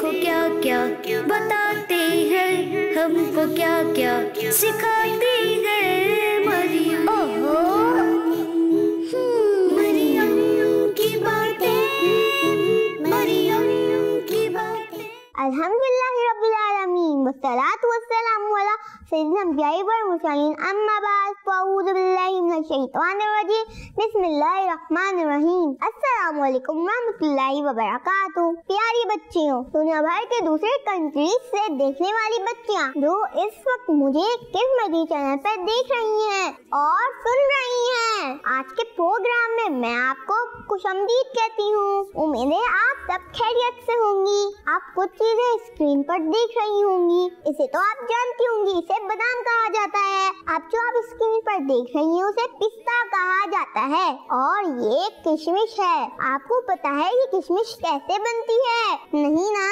देखो क्या क्या बताते हैं, हमको क्या क्या सिखाते हैं मरियम। मरियम की बातें, मरियम की बातें। अल्हम्दुलिल्लाहि रब्बिल आलमीन वस्सलातु वस्सलामु अला सय्यिदिना अंबियाई वल मुरसलीन अम्मा बाद फ़अऊज़ु बिल्लाहि मिनश शैतानिर रजीम बिस्मिल्लाहिर रहमानिर रहीम। अस्सलामु अलैकुम रहमतुल्लाहि व बरकातुहू। प्यारी बच्चियों, दुनिया भर के दूसरे कंट्रीज से देखने वाली बच्चियां जो इस वक्त मुझे किस मदी चैनल पर देख रही हैं और सुन रही हैं, आज के प्रोग्राम में मैं आपको खुशामदीद कहती हूँ। उम्मीद है आप सब खैरियत से होंगी। आप कुछ चीजें स्क्रीन पर देख रही होंगी, इसे तो आप जानती होंगी, इसे बादाम कहा जाता है। अब जो आप स्क्रीन पर देख रही हैं उसे पिस्ता कहा जाता है और ये किशमिश है। आपको पता है ये किशमिश कैसे बनती है? नहीं ना?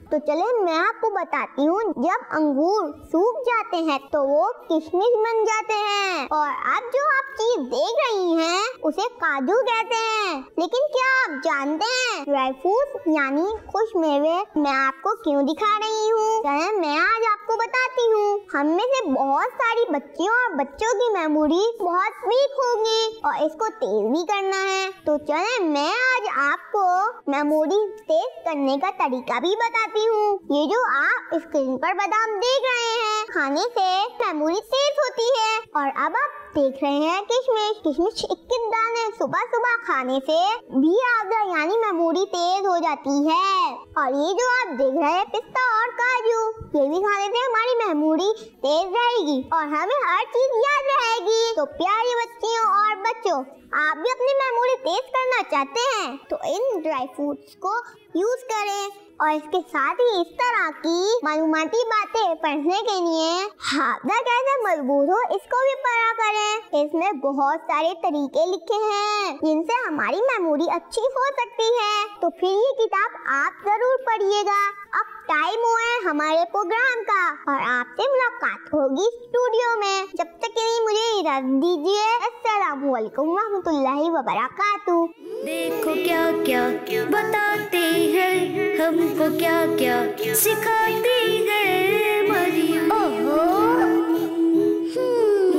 तो चले मैं आपको बताती हूँ। जब अंगूर सूख जाते हैं तो वो किशमिश बन जाते हैं। और अब जो आप चीज देख रही हैं उसे काजू कहते हैं। लेकिन क्या आप जानते हैं ड्राई फ्रूट यानी खुश मेवे मैं आपको क्यों दिखा रही हूँ? मैं आज आपको बताती हूँ। हम में से बहुत सारी बच्चियों और बच्चों की मेमोरी बहुत वीक होगी और इसको तेज भी करना है। तो चले मैं आज आपको मेमोरी तेज करने का तरीका भी बताती हूँ। ये जो आप स्क्रीन पर बादाम देख रहे हैं, खाने से मेमोरी तेज होती है। और अब आप देख रहे हैं किशमिश। किशमिश 21 दाने सुबह सुबह खाने से भी आधा यानी मेमोरी तेज हो जाती है। और ये जो आप देख रहे हैं पिस्ता और काजू, ये भी खाने से हमारी मेमोरी तेज रहेगी और हमें हर चीज याद रहेगी। तो प्यारी बच्चियों और बच्चों, आप भी अपनी मेमोरी तेज करना चाहते हैं तो इन ड्राई फ्रूट्स को यूज करें और इसके साथ ही इस तरह की मालूमाती बातें पढ़ने के लिए हाफजा कैसे मजबूत हो इसको भी पढ़ा करें। इसमें बहुत सारे तरीके लिखे हैं जिनसे हमारी मेमोरी अच्छी हो सकती है। तो फिर ये किताब आप जरूर पढ़िएगा। अब टाइम हुआ है हमारे प्रोग्राम का और आपसे मुलाकात होगी स्टूडियो में। जब तक के लिए मुझे इजाजत दीजिए। अस्सलामु अलैकुम रहमतुल्लाहि व बरकातुहू। देखो क्या क्या बताते हैं, हमको क्या क्या सिखाते हैं मरियम।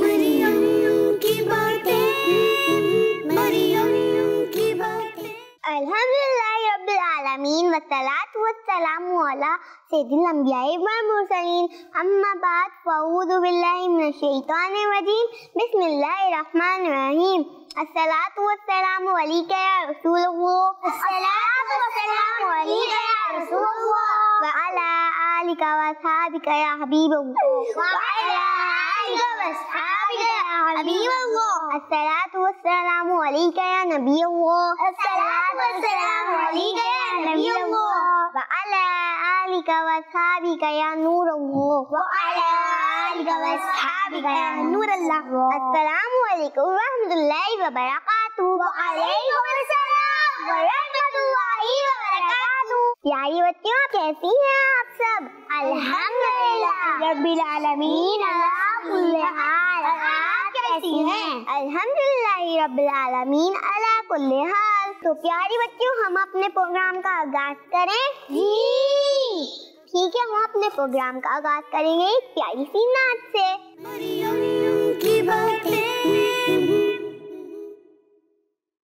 मरियम की बातें, मरियम की बातें। अल्हम्दुलिल्लाहि रब्बिल आलमीन वस्सलातु वस्सलामु अला सय्यिदिल अंबियाई वल मुरसलीन अम्मा बाद फ़अऊज़ु बिल्लाहि मिनश शैतानिर रजीम बिस्मिल्लाहिर रहमानिर रहीम। अस्सलातु वस्सलामु अलैका या रसूलल्लाह, अस्सलातु वस्सलामु अलैका या रसूलल्लाह व अला आलिका व अस्हाबिका या हबीबल्लाह, व अला आलिका व अस्हाबिका या हबीबल्लाह। अस्सलातु वस्सलामु अलैका या नबीयल्लाह, अस्सलातु वस्सलामु अलैका या नबीयल्लाह व अला आलिका व अस्हाबिका या नूरल्लाह, व अला आलिका व अस्हाबिका या नूरल्लाह। अस्सलामु अलैकुम रहमतुल्लाहि व बरकातुहू। व अलैकुम अस्सलाम व रहमतुल्लाहि व बरकातुहू। प्यारी बच्चियों, कैसी हैं आप सब? अल्हम्दुलिल्लाह रब्बिल आलमीन अला कुल्ली हाल। आप कैसी हैं? अल्हम्दुलिल्लाह रब्बिल आलमीन अला कुल्ली हाल। तो प्यारी बच्चियों, हम अपने प्रोग्राम का आगाज करें? जी ठीक है, हम अपने प्रोग्राम का आगाज करेंगे एक प्यारी सी नात से। मरियम की बातें।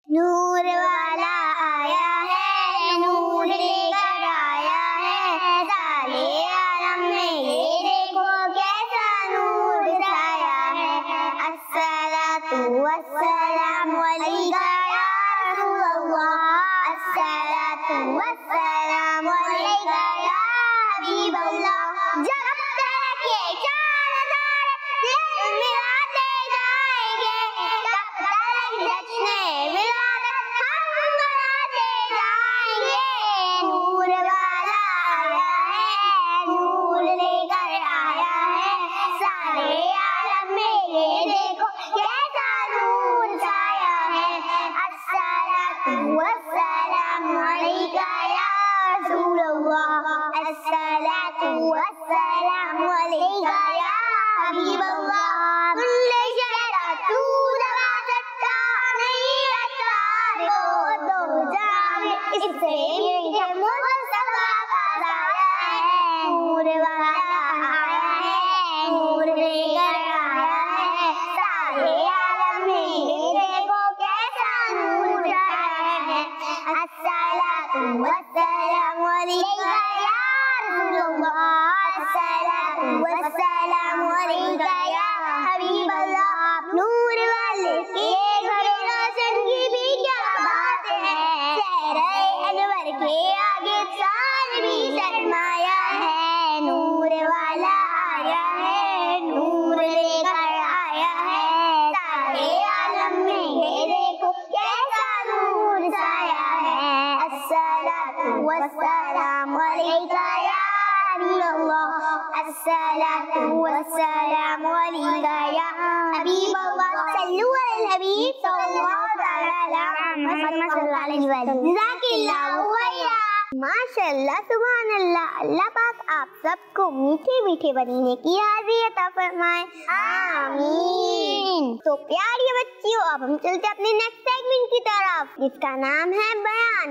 नूर वाला आया है, नूर लेकर आया है, सारे आलम में ये देखो कैसा नूर छाया है। अस्सलातु वस्सलामु अलैका या रसूलल्लाह, अस्सलातु वस्सलामु अलैका या हबीबल्लाह। जब तक ये चांद तारे मिलाते जाएंगे, तब तक जश्न विलादत हम मनाते जाएंगे। नूर वाला आया है, नूर लेकर आया है, सारे आलम में ये देखो कैसा नूर छाया है। अस्सलातु वस्सलामु अलैका या रसूलल्लाह, अस्सलातु वस्सलामु अलैका या हबीबल्लाह। कुल्ले शहरा तू दवा सकता नहीं असरार को, दो जाने इससे मीठे मुस्तफा का अलैका या रसूलल्लाह, अस्सलातु वस्सलामु अलैका या हबीबल्लाह। नूर वाले के घरे रोशन की भी क्या बात है, सहरे अनवर के आगे चांद भी शर्माया है। नूर वाला आया है, नूर लेकर आया है, सारे आलम में ये देखो कैसा नूर छाया है। अस्सलातु वस्सलामु अलैका या हबीबल्लाह, अस्सलातु वस्सलामु अलैका या हबीबल्लाह। सल्लु अलल हबीब सल्लल्लाहु अलैहि वसल्लम। जज़ाकिल्लाहु खैरा। माशाअल्लाह, सुभान अल्लाह। अल्लाह पाक आप सबको मीठे मीठे मदीने की हाज़िरी अता फरमाए, आमीन। तो प्यारी बच्चियों, अब हम चलते अपने नेक्स्ट सेगमेंट की तरफ, जिसका नाम है बयान।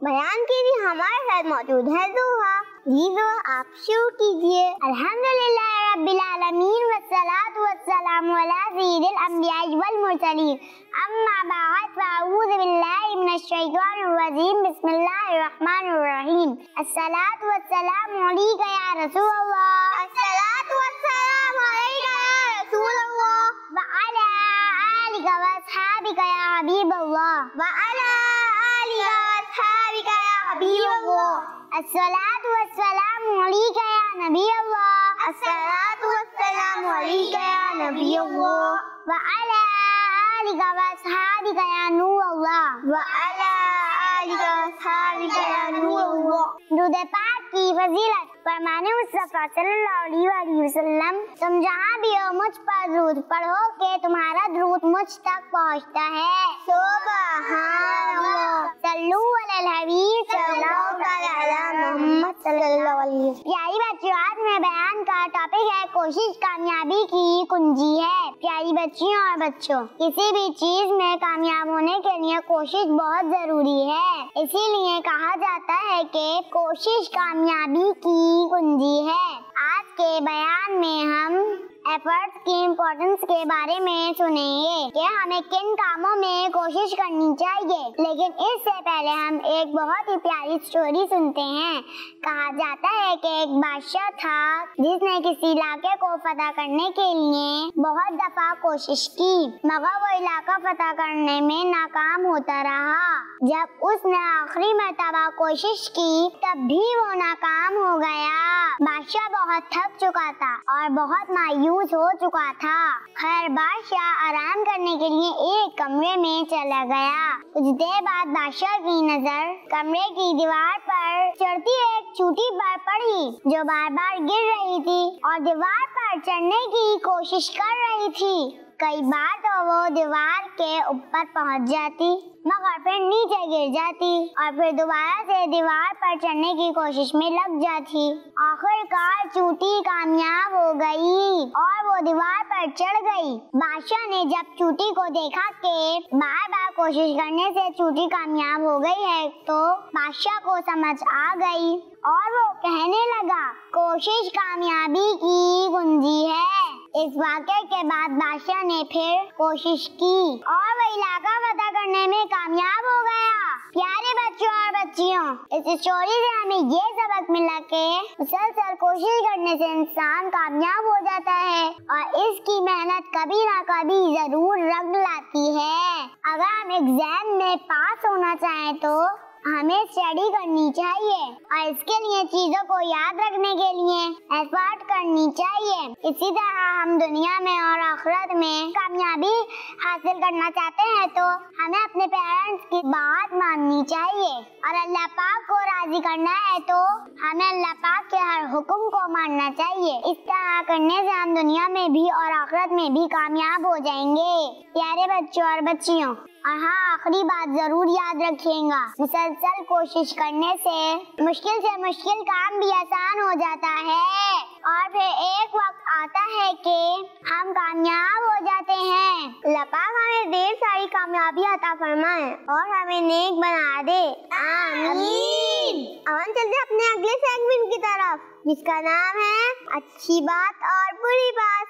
बयान के लिए हमारे साथ मौजूद है ज़ोहा। जी ज़ोहा, आप शुरू कीजिए। अल्हम्दुलिल्लाह रब्बिल आलमीन वस्सलातु वस्सलामु अला सय्यिदिल अंबिया वल मुरसलीन, अम्मा बाद फ़अऊज़ु बिल्लाहि मिनश शैतानिर रजीम, बिस्मिल्लाहिर रहमानिर रहीम। अस्सलातु वस्सलामु अलैका या रसूलल्लाह, अस्सलातु वस्सलामु अलैका या रसूलल्लाह, व अला आलिका व अस्हाबिका या हबीबल्लाह, व अला आलिका व अस्हाबिका या हबीबल्लाह। अस्सलातु वस्सलामु अलैका या नबी अल्लाह, अस्सलातु वस्सलामु अलैका या नबी अल्लाह, व अला आलिका व अस्हाबिका या नूर अल्लाह, व अला आलिका व अस्हाबिका या नूर अल्लाह। दुरूद पाक की फजीलत। फरमाने मुस्तफा सल्लल्लाहु अलैहि वसल्लम, तुम जहाँ भी हो मुझ पर दुरूद पढ़ो कि तुम्हारा दुरूद मुझ तक पहुँचता है। सुभान अल्लाह। सल्लु अलल हबीब सल्लल्लाहु अलैहि मोहम्मद सल्लल्लाहु अलैहि। प्यारी बच्चियों, आज मेरे बयान का टॉपिक है कोशिश कामयाबी की कुंजी है। प्यारी बच्चियों और बच्चों, किसी भी चीज में कामयाब होने के लिए कोशिश बहुत जरूरी है। इसीलिए कहा जाता है कि कोशिश कामयाबी की कुंजी है। आज के बयान में हम एफर्ट्स की इम्पोर्टेंस के बारे में सुनेंगे कि हमें किन कामों में कोशिश करनी चाहिए। लेकिन इससे पहले हम एक बहुत ही प्यारी स्टोरी सुनते हैं। कहा जाता है कि एक बादशाह था जिसने किसी इलाके को फतह करने के लिए बहुत दफा कोशिश की, मगर वो इलाका फतह करने में नाकाम होता रहा। जब उसने आखिरी मर्तबा कोशिश की तब भी वो नाकाम हो गया। बादशाह बहुत थक चुका था और बहुत मायूस हो चुका था। खैर, बादशाह आराम करने के लिए एक कमरे में चला गया। कुछ देर बाद बादशाह की नजर कमरे की दीवार पर चढ़ती एक चूटी पर पड़ी जो बार बार गिर रही थी और दीवार पर चढ़ने की कोशिश कर रही थी। कई बार तो वो दीवार के ऊपर पहुंच जाती मगर फिर नीचे गिर जाती और फिर दोबारा से दीवार पर चढ़ने की कोशिश में लग जाती। आखिरकार चूटी कामयाब हो गई और वो दीवार पर चढ़ गई। बादशाह ने जब चूटी को देखा कि बार बार कोशिश करने से चूटी कामयाब हो गई है तो बादशाह को समझ आ गई और वो कहने लगा, कोशिश कामयाबी की कुंजी है। इस वाक़े के बाद बादशाह ने फिर कोशिश की और वो इलाका फतह करने में कामयाब हो गया। प्यारे बच्चों और बच्चियों, इस स्टोरी से हमें ये सबक मिला कि मुसलसल कोशिश करने से इंसान कामयाब हो जाता है और इसकी मेहनत कभी ना कभी जरूर रंग लाती है। अगर हम एग्जाम में पास होना चाहें तो हमें स्टडी करनी चाहिए और इसके लिए चीजों को याद रखने के लिए एफर्ट करनी चाहिए। इसी तरह हम दुनिया में और आखिरत में कामयाबी हासिल करना चाहते हैं तो हमें अपने पेरेंट्स की बात माननी चाहिए और अल्लाह पाक को राजी करना है तो हमें अल्लाह पाक के हर हुक्म को मानना चाहिए। इस तरह करने से हम दुनिया में भी और आखिरत में भी कामयाब हो जाएंगे। प्यारे बच्चों और बच्चियों, और हाँ, आखिरी बात जरूर याद रखिएगा, मुसलसल कोशिश करने से मुश्किल काम भी आसान हो जाता है और फिर एक वक्त आता है कि हम कामयाब हो जाते हैं। अल्लाह पाक हमें ढेर सारी कामयाबी अता फरमाए और हमें नेक बना दे, आमीन। अब हम चलते अपने अगले सेगमेंट की तरफ जिसका नाम है अच्छी बात और बुरी बात।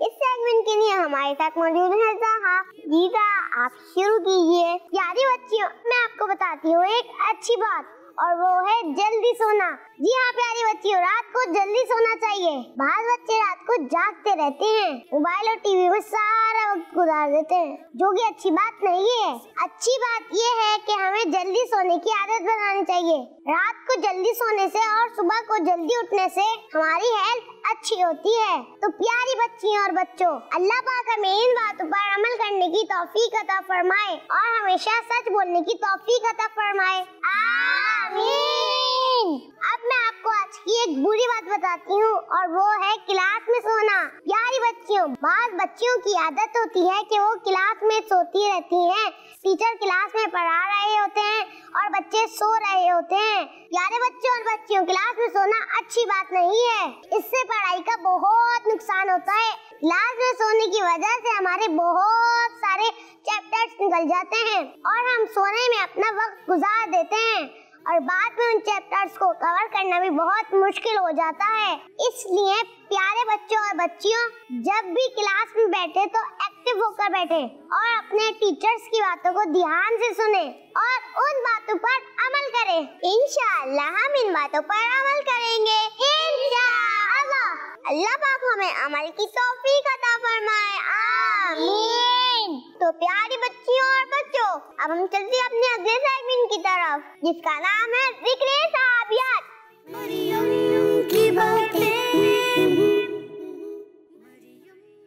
इस सेगमेंट के लिए हमारे साथ मौजूद है ज़हा। जीजा आप शुरू कीजिए। प्यारी बच्चियों, मैं आपको बताती हूँ एक अच्छी बात, और वो है जल्दी सोना। जी हाँ प्यारी बच्चियों, रात को जल्दी सोना चाहिए। बहुत बच्चे रात को जागते रहते हैं, मोबाइल और टीवी में सारा वक्त गुजार देते हैं, जो कि अच्छी बात नहीं है। अच्छी बात ये है कि हमें जल्दी सोने की आदत बनानी चाहिए। रात को जल्दी सोने से और सुबह को जल्दी उठने से हमारी हेल्थ अच्छी होती है। तो प्यारी बच्चियों और बच्चों, अल्लाह पाक हमें इन बातों पर अमल करने की तौफीक अता फरमाए और हमेशा सच बोलने की तौफीक अता फरमाए। आमीन। अब मैं आपको आज की एक बुरी बात बताती हूँ, और वो है क्लास में सोना। प्यारी बच्चियों, बहुत बच्चियों की आदत होती है कि वो क्लास में सोती रहती हैं। टीचर क्लास में पढ़ा रहे होते हैं और बच्चे सो रहे होते हैं। प्यारे बच्चों और बच्चियों, क्लास में सोना अच्छी बात नहीं है। इससे पढ़ाई का बहुत नुकसान होता है। क्लास में सोने की वजह से हमारे बहुत सारे चैप्टर्स निकल जाते हैं और हम सोने में अपना वक्त गुजार देते हैं, और बाद में उन चैप्टर्स को कवर करना भी बहुत मुश्किल हो जाता है। इसलिए प्यारे बच्चों और बच्चियों, जब भी क्लास में बैठे तो एक्टिव होकर बैठे और अपने टीचर्स की बातों को ध्यान से सुने और उन बातों पर अमल करें। इंशाअल्लाह हम इन बातों पर अमल करेंगे, इंशाअल्लाह। अल्लाह पाक हमें अमल की तौफीक अता फरमाए। आमीन। तो प्यारी बच्चियों और बच्चों, अब हम चलते हैं अपने अगले सेगमेंट की तरफ, जिसका नाम है जिक्र सहाबियात।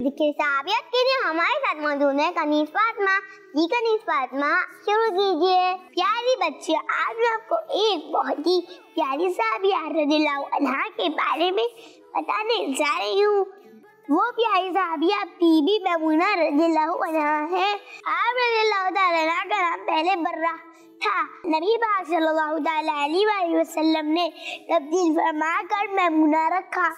जिक्र सहाबियात के लिए हमारे साथ मौजूद है कनीज़ फातिमा। जी कनीज़ फातिमा शुरू कीजिए। प्यारी बच्चियों, आज मैं आपको एक बहुत ही प्यारी सहाबिया रज़ियल्लाहु अन्हा के बारे में बताने जा रही हूँ। वो प्यारी सहाबिया बीबी मैमूना रज़ियल्लाहु अन्हा है। आप रज़ियल्लाहु ताला अन्हा का नाम पहले बर्रा था। नबी पाक सल्लल्लाहु ताला अलैहि वसल्लम ने तब्दील फरमाकर मैमूना रखा।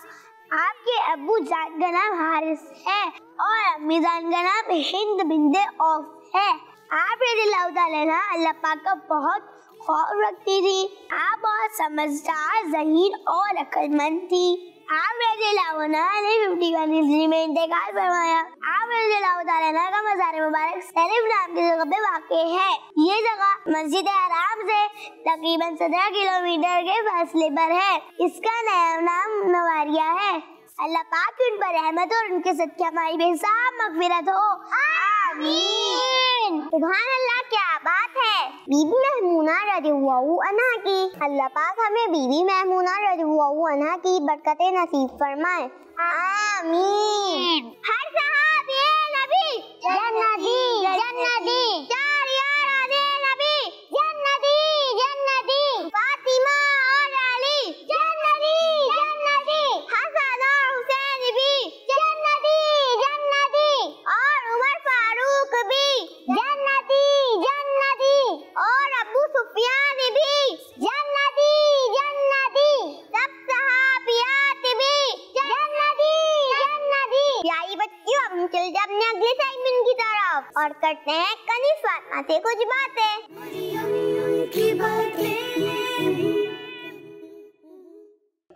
आपके अब्बू जान का नाम हारिस है और अम्मी जान का नाम हिंद बिन्ते औफ है। आप रज़ियल्लाहु ताला अन्हा अल्लाह पाक का बहुत खौफ रखती थी। आप बहुत समझदार, ज़हीन और अक्लमंद थी। आप रज़ियल्लाहु अन्हा ने 51 हिजरी में इंतकाल फरमाया। आप रज़ियल्लाहु ताला अन्हा का मज़ार मुबारक सैलिफ नाम की जगह पे वाक़ई है। ये जगह मस्जिद हराम से तकरीबन 17 किलोमीटर के फासले पर है। इसका नया नाम नवारिया है। अल्लाह पाक उन पर रहमत और उनके सदक़े हमारी बेहिसाब मग़फ़िरत हो। आमीन। सुभान अल्लाह, क्या बात है। बीबी मैमूना रज़ियल्लाहु अन्हा की, अल्लाह पाक हमें बीबी मैमूना रज़ियल्लाहु अन्हा की बरकतें नसीब फरमाए। आमीन। हर सहाबी नबी जन्नती जन्नती, चार याराने नबी जन्नती जन्नती, फातिमा और अली जन्नती जन्नती, हसन और हुसैन भी जन्नती जन्नती, और उमर फारूक भी जन्नती जन्नती, और अबू सुफियान भी जन्नती जन्नती, सब सहाबियात भी जन्नती जन्नती। प्यारी बच्चियों, अब हम चलते अपने अगले सेगमेंट की तरफ और करते हैं कनीज़ फातिमा से कुछ बातें।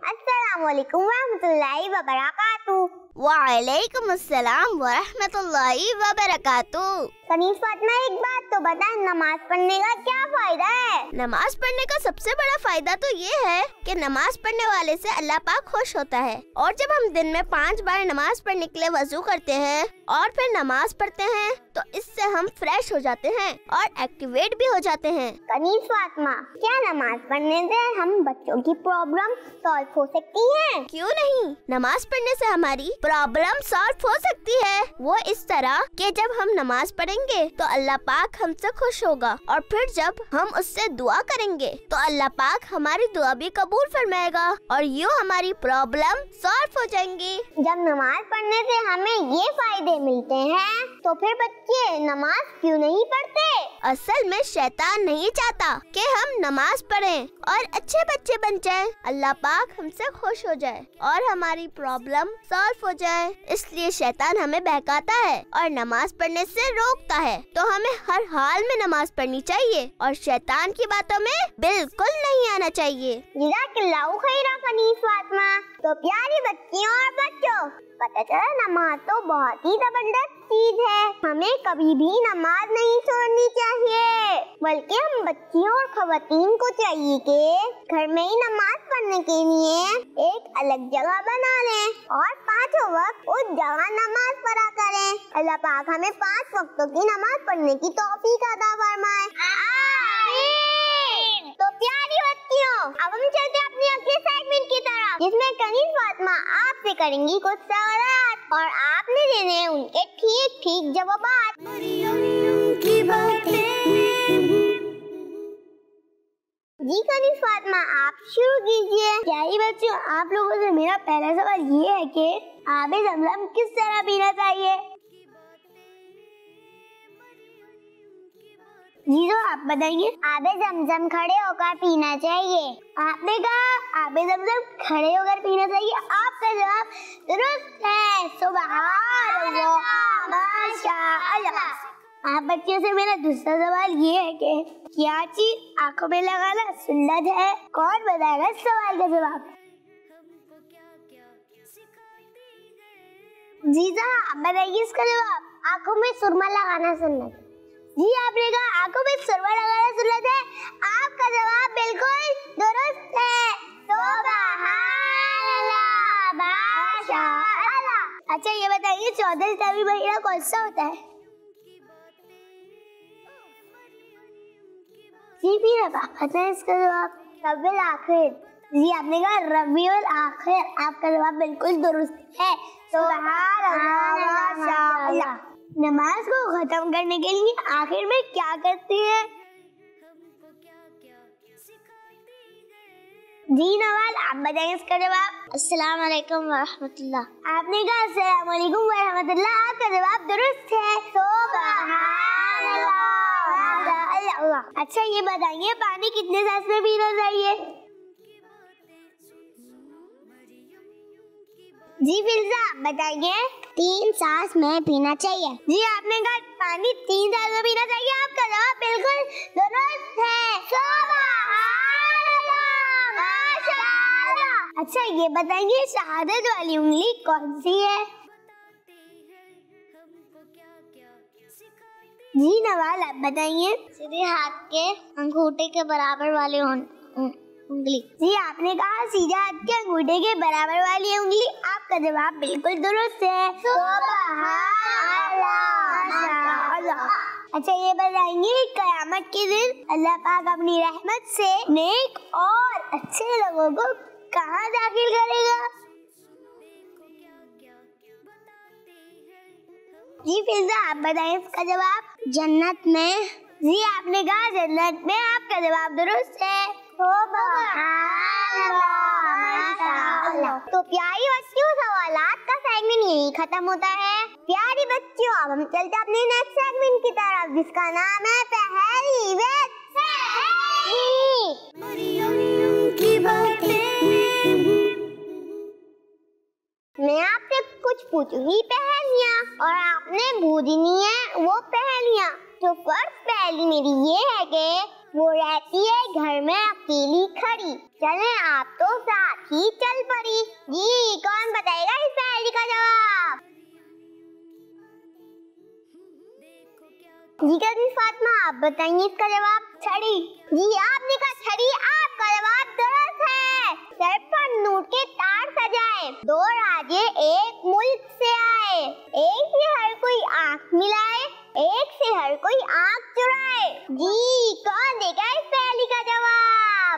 अस्सलाम वालेकुम रहमतुल्लाहि व बरकातुहू। वालेकुम अस्सलाम व रहमतुल्लाहि व बरकातुहू। कनीज़ फातिमा, एक बात तो बता, नमाज पढ़ने का क्या फायदा है? नमाज पढ़ने का सबसे बड़ा फायदा तो ये है कि नमाज पढ़ने वाले से अल्लाह पाक खुश होता है। और जब हम दिन में 5 बार नमाज पढ़ने के लिए वजू करते हैं और फिर नमाज पढ़ते हैं तो इससे हम फ्रेश हो जाते हैं और एक्टिवेट भी हो जाते हैं। कनीज़ फातिमा, क्या नमाज पढ़ने से हम बच्चों की प्रॉब्लम सॉल्व हो सकती है? क्यों नहीं, नमाज पढ़ने से हमारी प्रॉब्लम सॉल्व हो सकती है। वो इस तरह कि जब हम नमाज पढ़ेंगे तो अल्लाह पाक हमसे खुश होगा, और फिर जब हम उससे दुआ करेंगे तो अल्लाह पाक हमारी दुआ भी कबूल फरमाएगा और यूँ हमारी प्रॉब्लम सॉल्व हो जाएंगी। जब नमाज पढ़ने से हमें ये फायदे मिलते हैं तो फिर बच्चे नमाज क्यों नहीं पढ़ते? असल में शैतान नहीं चाहता कि हम नमाज पढ़ें और अच्छे बच्चे बन जाएं। अल्लाह पाक हमसे खुश हो जाए और हमारी प्रॉब्लम सॉल्व हो जाए, इसलिए शैतान हमें बहकाता है और नमाज पढ़ने से रोकता है। तो हमें हर हाल में नमाज पढ़नी चाहिए और शैतान की बातों में बिल्कुल नहीं आना चाहिए। जज़ाकल्लाहु खैरा कनीज़ फातिमा। तो प्यारी बच्चियों और बच्चों, पता चला नमाज तो बहुत ही जबरदस्त चीज है। हमें कभी भी नमाज नहीं छोड़नी चाहिए, बल्कि हम बच्चियों और खवातीन को चाहिए कि घर में ही नमाज पढ़ने के लिए एक अलग जगह बना लें और 5 वक्त उस जगह नमाज पढ़ा करें। अल्लाह पाक हमें 5 वक्तों की नमाज पढ़ने की तौफीक अता फरमाए। तो प्यारी बच्चियों, अब हम चलते हैं अपनी अगले सेगमेंट की तरफ, जिसमें कनीज़ फातिमा आपसे करेंगी कुछ सवालात और आपने देने हैं उनके ठीक ठीक जवाबात। की बातें। जी कनीज़ फातिमा, आप शुरू कीजिए। प्यारी बच्चों, आप लोगों से मेरा पहला सवाल ये है कि आबे ज़मज़म किस तरह पीना चाहिए? जी तो आप बताइए। आबे ज़मज़म खड़े होकर पीना चाहिए। आपने कहा आबे ज़मज़म खड़े होकर पीना चाहिए। आपका जवाब दुरुस्त है। सुभान अल्लाह, माशाअल्लाह। आप बच्चों से मेरा दूसरा सवाल ये है कि क्या चीज आंखों में लगाना सुन्नत है? कौन बताएगा इस सवाल का जवाब? जी साहब, आप बताइए इसका जवाब। आंखों में सुरमा लगाना सुन्नत। जी आपने कहा आंखों में सुरमा लगाना सुन्नत है। आपका जवाब बिल्कुल दुरुस्त है। सुभान अल्लाह, माशाअल्लाह। अच्छा ये बताइए 14 रबी महीना कौन सा होता है? जी मेरा पता है इसका जवाब। रबीउल आखिर। जी आपने कहा रबीउल आखिर। आपका जवाब बिल्कुल दुरुस्त है। सुभान अल्लाह, माशाअल्लाह। नमाज को खत्म करने के लिए आखिर में क्या करते हैं? जी नवाज, आप बताइए इसका जवाब। अस्सलाम वालेकुम व रहमतुल्लाह। आपने कहा अस्सलाम वालेकुम व रहमतुल्लाह। आपका जवाब दुरुस्त है। सुभान अल्लाह। अच्छा ये बताइए पानी कितने सांस में पीना चाहिए? जी फिल्जा, आप बताइए। 3 सांस में पीना चाहिए। जी आपने कहा पानी 3 सांस में पीना चाहिए। आपका जवाब बिल्कुल दुरुस्त है। सुभान अल्लाह, माशाअल्लाह। अच्छा ये बताइए शहादत वाली उंगली कौन सी है? जी नवाज, आप बताइए। सीधे हाथ के अंगूठे के बराबर वाली उंगली। जी आपने कहा सीधे हाथ के अंगूठे के बराबर वाली उंगली। आपका जवाब बिल्कुल दुरुस्त है। सुभान अल्लाह। अच्छा ये बताएंगे कयामत के दिन अल्लाह पाक अपनी रहमत से नेक और अच्छे लोगों को कहाँ दाखिल करेगा? जी फिजा, आप बताएं इसका जवाब। जन्नत में। जी आपने कहा जन्नत में। आपका जवाब दुरुस्त है। तो प्यारी बच्चियों, सवालात का सेगमेंट यही खत्म होता है। प्यारी बच्चियों, अब हम चलते हैं अपने नेक्स्ट सेगमेंट की तरफ, जिसका नाम है पहेली विद की बातें। मैं आपसे कुछ पूछूंगी पहेलियाँ और आपने बूझनी है वो पहेलियाँ। तो फर्स्ट पहेली मेरी ये है कि वो रहती है घर में अकेली खड़ी, चले आप तो साथ ही चल पड़ी। जी कौन बताएगा इस पहेली का जवाब? जी कनीज़ फातिमा, आप बताइए इसका जवाब। छड़ी। जी आपने कहा छड़ी। आपका जवाब दुरुस्त है। सर पर नोट के तार सजाए, 2 राजे एक मुल्क से आए, एक से हर कोई आँख मिलाए, एक से हर कोई आँख चुराए। जी कौन देगा इस पहेली का जवाब?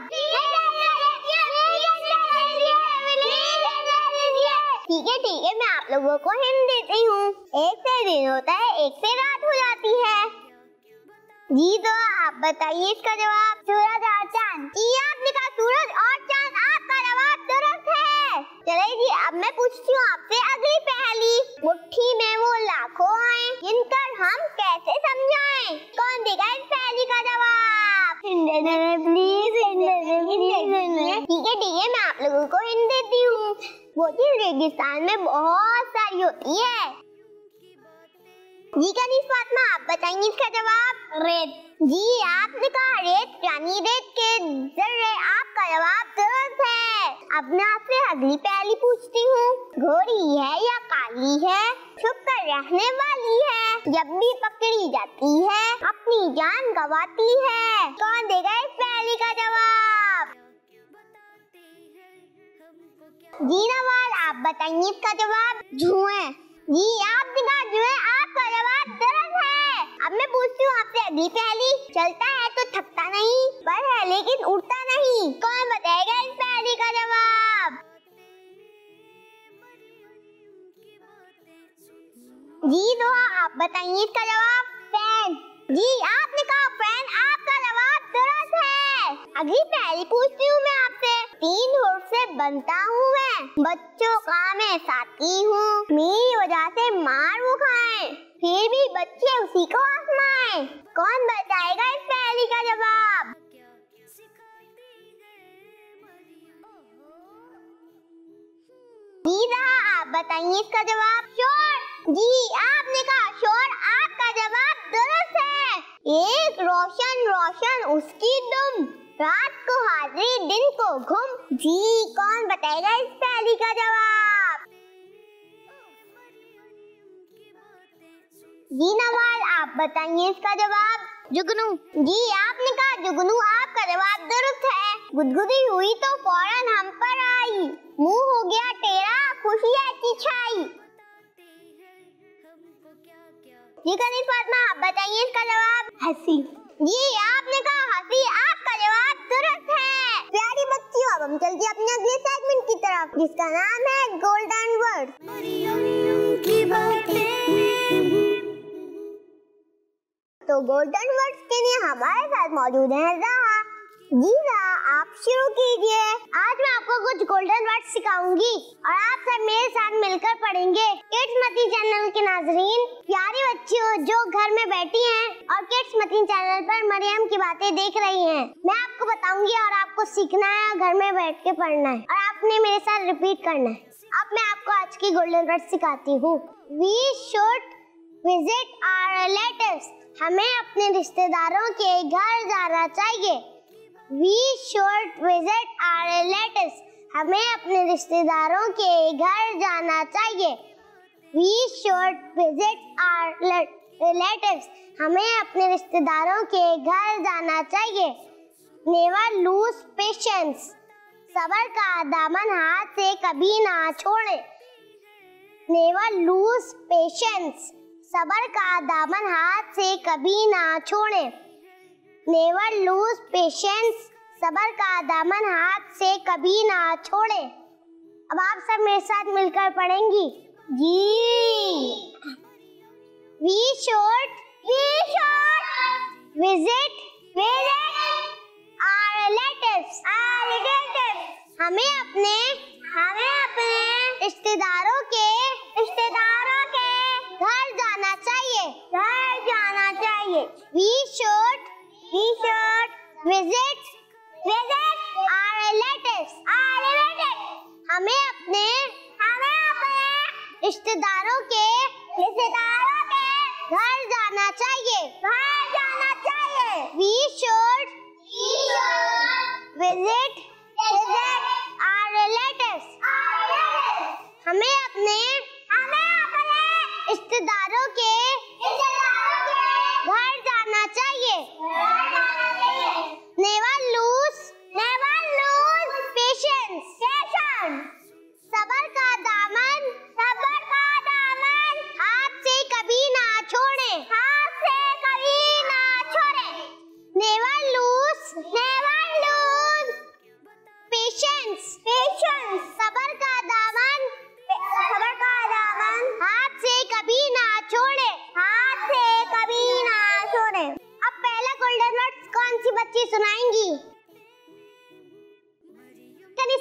ठीक है, मैं आप लोगों को हिंट देती हूँ। एक से दिन होता है, एक से रात हो जाती है। जी तो आप बताइए इसका जवाब। सूरज और चांद। जी आपने कहा सूरज और चांद। आपका जवाब दुरुस्त है। चलिए जी, अब मैं पूछती हूँ आपसे अगली पहेली। मुट्ठी में वो लाखों आए, जिनकर हम कैसे समझाएं? कौन देगा इस पहेली का जवाब? प्लीज ठीक है, मैं आप लोगों को हिंट देती हूँ। वो चीज रेगिस्तान में बहुत सारी होती है। जी कनीज़ फातिमा, आप बताएंगे इसका जवाब। रेत। जी आपने कहा रेत, यानी रेत के जर्रे। आपका जवाब दुरुस्त है। अब मैं आपसे अगली पहेली पूछती हूँ। घोड़ी है या वाली है, छुप कर रहने वाली है, जब भी पकड़ी जाती है अपनी जान गंवाती है। कौन देगा इस पहेली का जवाब? जी नवाज, आप बताइए इसका जवाब। जुएं। जी आपने कहा जुएं, आपका जवाब गलत है। अब मैं पूछती हूँ आपसे अगली पहेली। चलता है तो थकता नहीं, पर है लेकिन उड़ता नहीं। कौन बताएगा इस पहेली का जवाब? जी दोहा, आप बताइए इसका जवाब। फैन। जी आपने कहा फैन, आपका जवाब गलत है। अगली पहेली पूछती हूँ मैं आपसे। 3 हुर्फ से बनता हूँ मैं, बच्चों का मैं साथी हूँ, मेरी वजह से मार वो खाए, फिर भी बच्चे उसी को आजमाए। कौन बताएगा इस पहेली का जवाब? जी आप बताइए इसका जवाब। शोर। जी आपने कहा शोर, आपका जवाब गलत है। एक रोशन रोशन उसकी दुम, रात को हाजिरी दिन को घुम। जी कौन बताएगा इस पहेली का जवाब? जी नवाज, आप बताइए इसका जवाब। जुगनू। जी आपने कहा जुगनू, आपका जवाब दुरुस्त है। गुदगुदी हुई तो फौरन हम पर आई, मुंह हो गया टेढ़ा खुशी ऐसी छाई। जी कनीज फातिमा, आप बताइए इसका जवाब। हंसी। जी आपने कहा हंसी, आपका जवाब दुरुस्त है। प्यारी बच्चियों, अब हम चलते हैं अपने अगले सेगमेंट की तरफ, जिसका नाम है गोल्डन वर्ड। तो गोल्डन वर्ड्स के लिए हमारे साथ मौजूद है राहा। जी राहा, आप शुरू कीजिए। आज मैं आपको कुछ गोल्डन वर्ड्स सिखाऊंगी और आप सब मेरे साथ मिलकर पढ़ेंगे। किड्स मती चैनल के नाजरीन, प्यारी बच्चियों जो घर में बैठी हैं और किड्स मती चैनल पर मरियम की बातें देख रही हैं, मैं आपको बताऊंगी और आपको सीखना है और घर में बैठ के पढ़ना है और आपने मेरे साथ रिपीट करना है। अब मैं आपको आज की गोल्डन वर्ड्स सिखाती हूँ। We should visit our relatives, हमें अपने रिश्तेदारों के घर जाना चाहिए। We should visit our relatives, हमें अपने रिश्तेदारों के घर जाना चाहिए। We should visit our relatives, हमें अपने रिश्तेदारों के घर जाना चाहिए। Never lose patience, सब्र का दामन हाथ से कभी ना छोड़े। Never lose patience, सब्र का दामन हाथ से कभी ना छोड़े। Never lose patience, सब्र का दामन हाथ से कभी ना छोड़े। अब आप सब मेरे साथ मिलकर पढ़ेंगी। जी We should visit our relatives, हमें अपने रिश्तेदारों के घर जाना चाहिए। We should visit our relatives, हमें अपने रिश्तेदारों के घर जाना चाहिए। We should visit our relatives, हमें अपने रिश्तेदारों के घर जाना चाहिए। Never lose patience, सब्र का दामन हाथ से कभी ना छोड़े। Never lose patience, सब्र का दामन हाथ से कभी ना छोड़े। अब पहला गोल्डन वर्ड कौन सी बच्ची सुनाएंगी?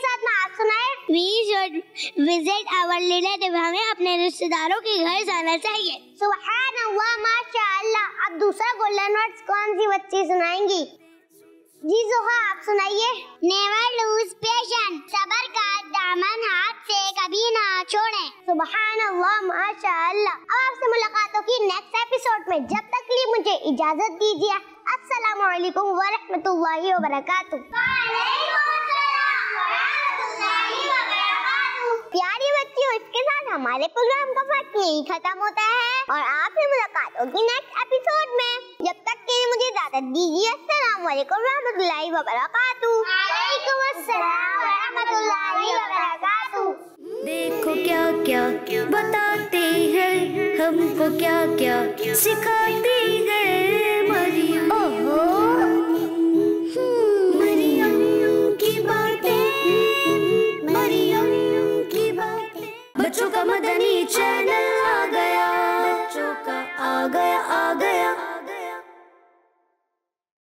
साथ में आप सुनाए। We should visit our relative, हमें अपने रिश्तेदारों के घर जाना चाहिए। सुभान अल्लाह, माशाअल्लाह। अब दूसरा गोल्डन वर्ड कौन सी बच्ची सुनाएंगी? जी जोहा, आप सुनाइए। Never lose patience, सब्र का दामन हाथ से कभी ना छोड़े। सुभान अल्लाह, माशाअल्लाह। अब आपसे मुलाकात होगी नेक्स्ट एपिसोड में। जब तक के लिए मुझे इजाजत दीजिए। अस्सलामु अलैकुम व रहमतुल्लाहि व बरकातुहू। प्यारी बच्चियों, इसके साथ हमारे प्रोग्राम का वक्त यही खत्म होता है और आपसे मुलाकात होगी नेक्स्ट एपिसोड में। जब तक के लिए मुझे इजाजत दीजिए। अस्सलाम वालेकुम रहमतुल्लाहि व बरकातहू। वालेकुम अस्सलाम व रहमतुल्लाहि व बरकातहू। देखो क्या क्या बताते हैं, हमको क्या क्या सिखाते